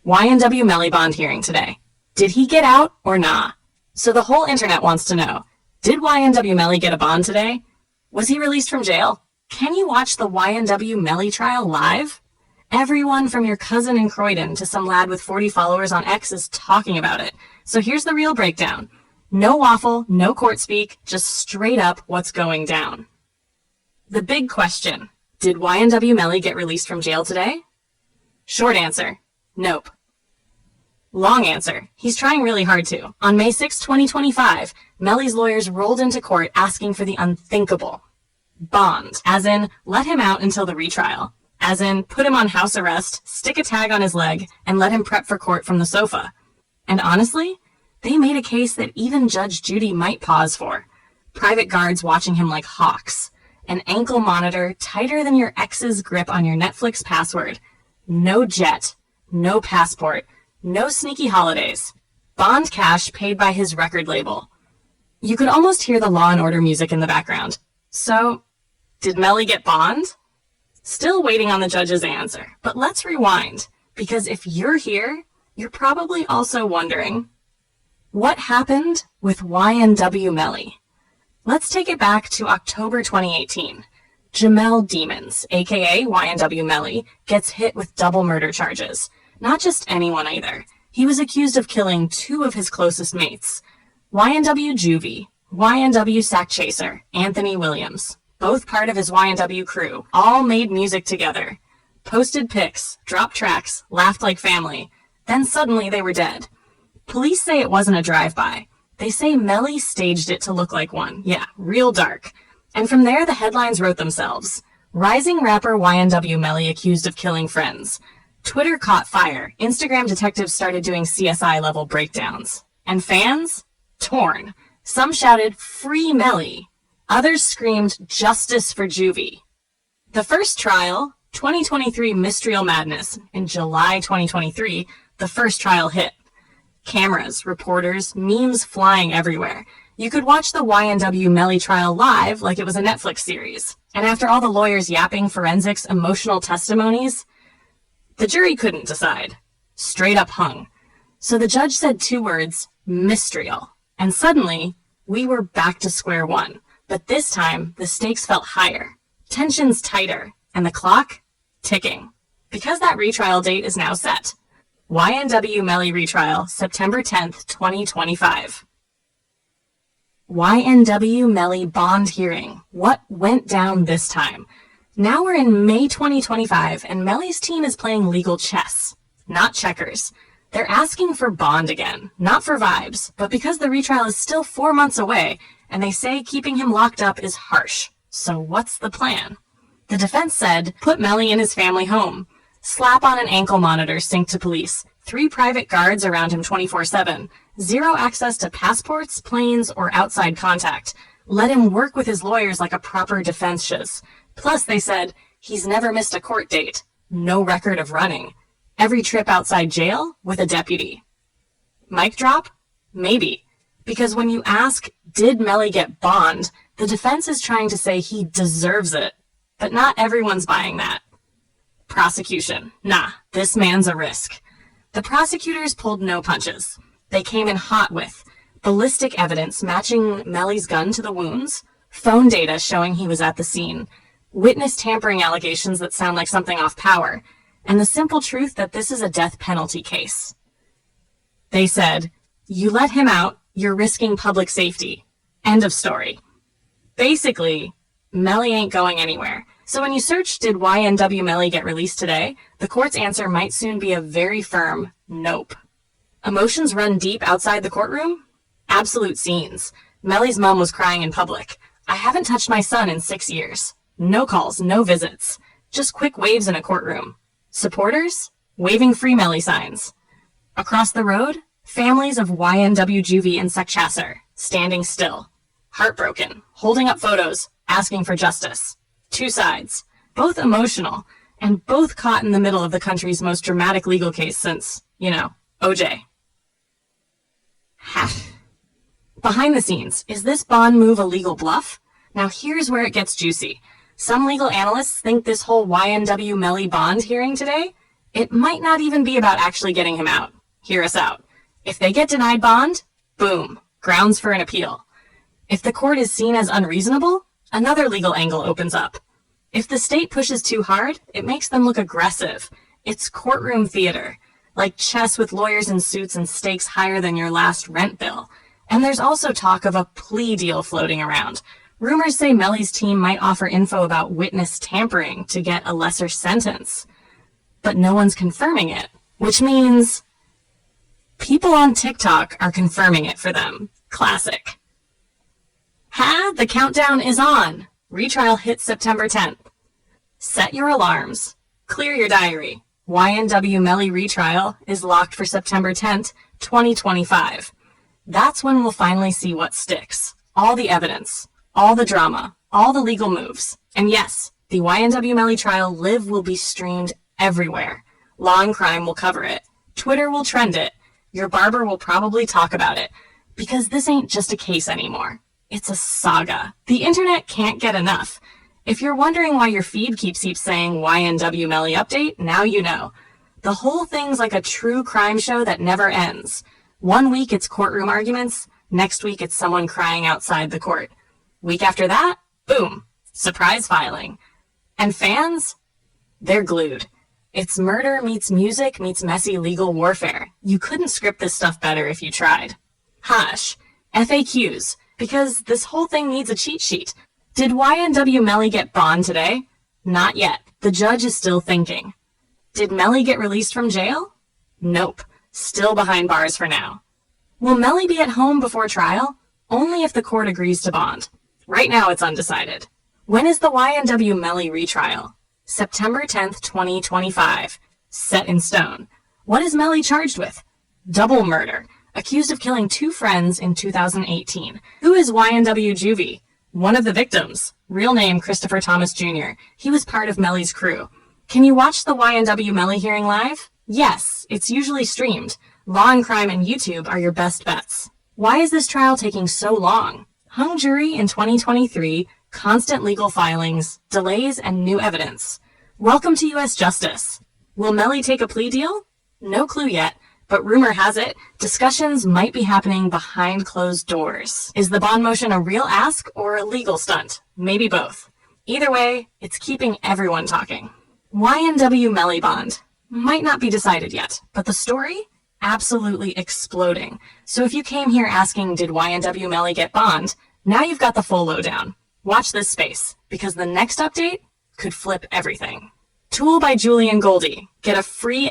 YNW Melly bond hearing today. Did he get out or nah? So the whole internet wants to know, did YNW Melly get a bond today? Was he released from jail? Can you watch the YNW Melly trial live? Everyone from your cousin in Croydon to some lad with 40 followers on X is talking about it. So here's the real breakdown. No waffle, no court speak, just straight up what's going down. The big question, did YNW Melly get released from jail today? Short answer, nope. Long answer, he's trying really hard to. On May 6, 2025, Melly's lawyers rolled into court asking for the unthinkable. Bond, as in, let him out until the retrial. As in, put him on house arrest, stick a tag on his leg, and let him prep for court from the sofa. And honestly, they made a case that even Judge Judy might pause for. Private guards watching him like hawks. An ankle monitor tighter than your ex's grip on your Netflix password. No jet. No passport. No sneaky holidays. Bond cash paid by his record label. You could almost hear the Law and Order music in the background. So, did Melly get bond? Still waiting on the judge's answer. But let's rewind, because if you're here, you're probably also wondering, what happened with YNW Melly? Let's take it back to October 2018. Jamel Demons, aka YNW Melly, gets hit with double murder charges. Not just anyone either. He was accused of killing two of his closest mates. YNW Juvie, YNW Sack Chaser, Anthony Williams, both part of his YNW crew, all made music together. Posted pics, dropped tracks, laughed like family. Then suddenly they were dead. Police say it wasn't a drive-by. They say Melly staged it to look like one. Yeah, real dark. And from there, the headlines wrote themselves. Rising rapper YNW Melly accused of killing friends. Twitter caught fire. Instagram detectives started doing CSI-level breakdowns. And fans? Torn. Some shouted, "Free Melly." Others screamed, "Justice for Juvie." The first trial, 2023 Mystrial Madness. In July 2023, the first trial hit. Cameras, reporters, memes flying everywhere. You could watch the YNW Melly trial live like it was a Netflix series. And after all the lawyers yapping forensics, emotional testimonies, the jury couldn't decide. Straight up hung. So the judge said two words, Mystrial. And suddenly, we were back to square one. But this time, the stakes felt higher. Tensions tighter. And the clock, ticking. Because that retrial date is now set. YNW Melly retrial, September 10th, 2025. YNW Melly bond hearing. What went down this time? Now we're in May 2025, and Melly's team is playing legal chess, not checkers. They're asking for bond again, not for vibes, but because the retrial is still 4 months away, and they say keeping him locked up is harsh. So what's the plan? The defense said, put Melly in his family home. Slap on an ankle monitor synced to police. 3 private guards around him 24/7. 0 access to passports, planes, or outside contact. Let him work with his lawyers like a proper defense should. Plus, they said, he's never missed a court date. No record of running. Every trip outside jail with a deputy. Mic drop? Maybe. Because when you ask, did Melly get bond, the defense is trying to say he deserves it. But not everyone's buying that. Prosecution. Nah, this man's a risk. The prosecutors pulled no punches. They came in hot with ballistic evidence matching Melly's gun to the wounds, phone data showing he was at the scene, witness tampering allegations that sound like something off Power, and the simple truth that this is a death penalty case. They said, you let him out, you're risking public safety. End of story. Basically, Melly ain't going anywhere. So when you search, did YNW Melly get released today, the court's answer might soon be a very firm nope. Emotions run deep outside the courtroom? Absolute scenes. Melly's mom was crying in public. I haven't touched my son in 6 years. No calls, no visits. Just quick waves in a courtroom. Supporters? Waving free Melly signs. Across the road? Families of YNW Juvie and Sack Chaser, standing still. Heartbroken, holding up photos, asking for justice. 2 sides, both emotional, and both caught in the middle of the country's most dramatic legal case since, OJ. Behind the scenes, is this bond move a legal bluff? Now here's where it gets juicy. Some legal analysts think this whole YNW Melly bond hearing today It might not even be about actually getting him out. Hear us out. If they get denied bond, boom, grounds for an appeal. If the court is seen as unreasonable, another legal angle opens up. If the state pushes too hard, it makes them look aggressive. It's courtroom theater, like chess with lawyers in suits and stakes higher than your last rent bill. And there's also talk of a plea deal floating around. Rumors say Melly's team might offer info about witness tampering to get a lesser sentence. But no one's confirming it, which means people on TikTok are confirming it for them. Classic. The countdown is on. Retrial hits September 10th. Set your alarms. Clear your diary. YNW Melly retrial is locked for September 10th, 2025. That's when we'll finally see what sticks. All the evidence, all the drama, all the legal moves. And yes, the YNW Melly trial live will be streamed everywhere. Law and Crime will cover it. Twitter will trend it. Your barber will probably talk about it. Because this ain't just a case anymore. It's a saga. The internet can't get enough. If you're wondering why your feed keeps saying YNW Melly update, now you know. The whole thing's like a true crime show that never ends. One week it's courtroom arguments, next week it's someone crying outside the court. Week after that, boom, surprise filing. And fans? They're glued. It's murder meets music meets messy legal warfare. You couldn't script this stuff better if you tried. Hush. FAQs. Because this whole thing needs a cheat sheet. Did YNW Melly get bond today? Not yet. The judge is still thinking. Did Melly get released from jail? Nope. Still behind bars for now. Will Melly be at home before trial? Only if the court agrees to bond. Right now it's undecided. When is the YNW Melly retrial? September 10th, 2025. Set in stone. What is Melly charged with? Double murder. Accused of killing 2 friends in 2018. Who is YNW Juvie? One of the victims. Real name Christopher Thomas Jr. He was part of Melly's crew. Can you watch the YNW Melly hearing live? Yes, it's usually streamed. Law and Crime and YouTube are your best bets. Why is this trial taking so long? Hung jury in 2023, constant legal filings, delays, and new evidence. Welcome to U.S. Justice. Will Melly take a plea deal? No clue yet. But rumor has it, discussions might be happening behind closed doors. Is the bond motion a real ask or a legal stunt? Maybe both. Either way, it's keeping everyone talking. YNW Melly bond. Might not be decided yet, but the story? Absolutely exploding. So if you came here asking, did YNW Melly get bond? Now you've got the full lowdown. Watch this space, because the next update could flip everything. Tool by Julian Goldie. Get a free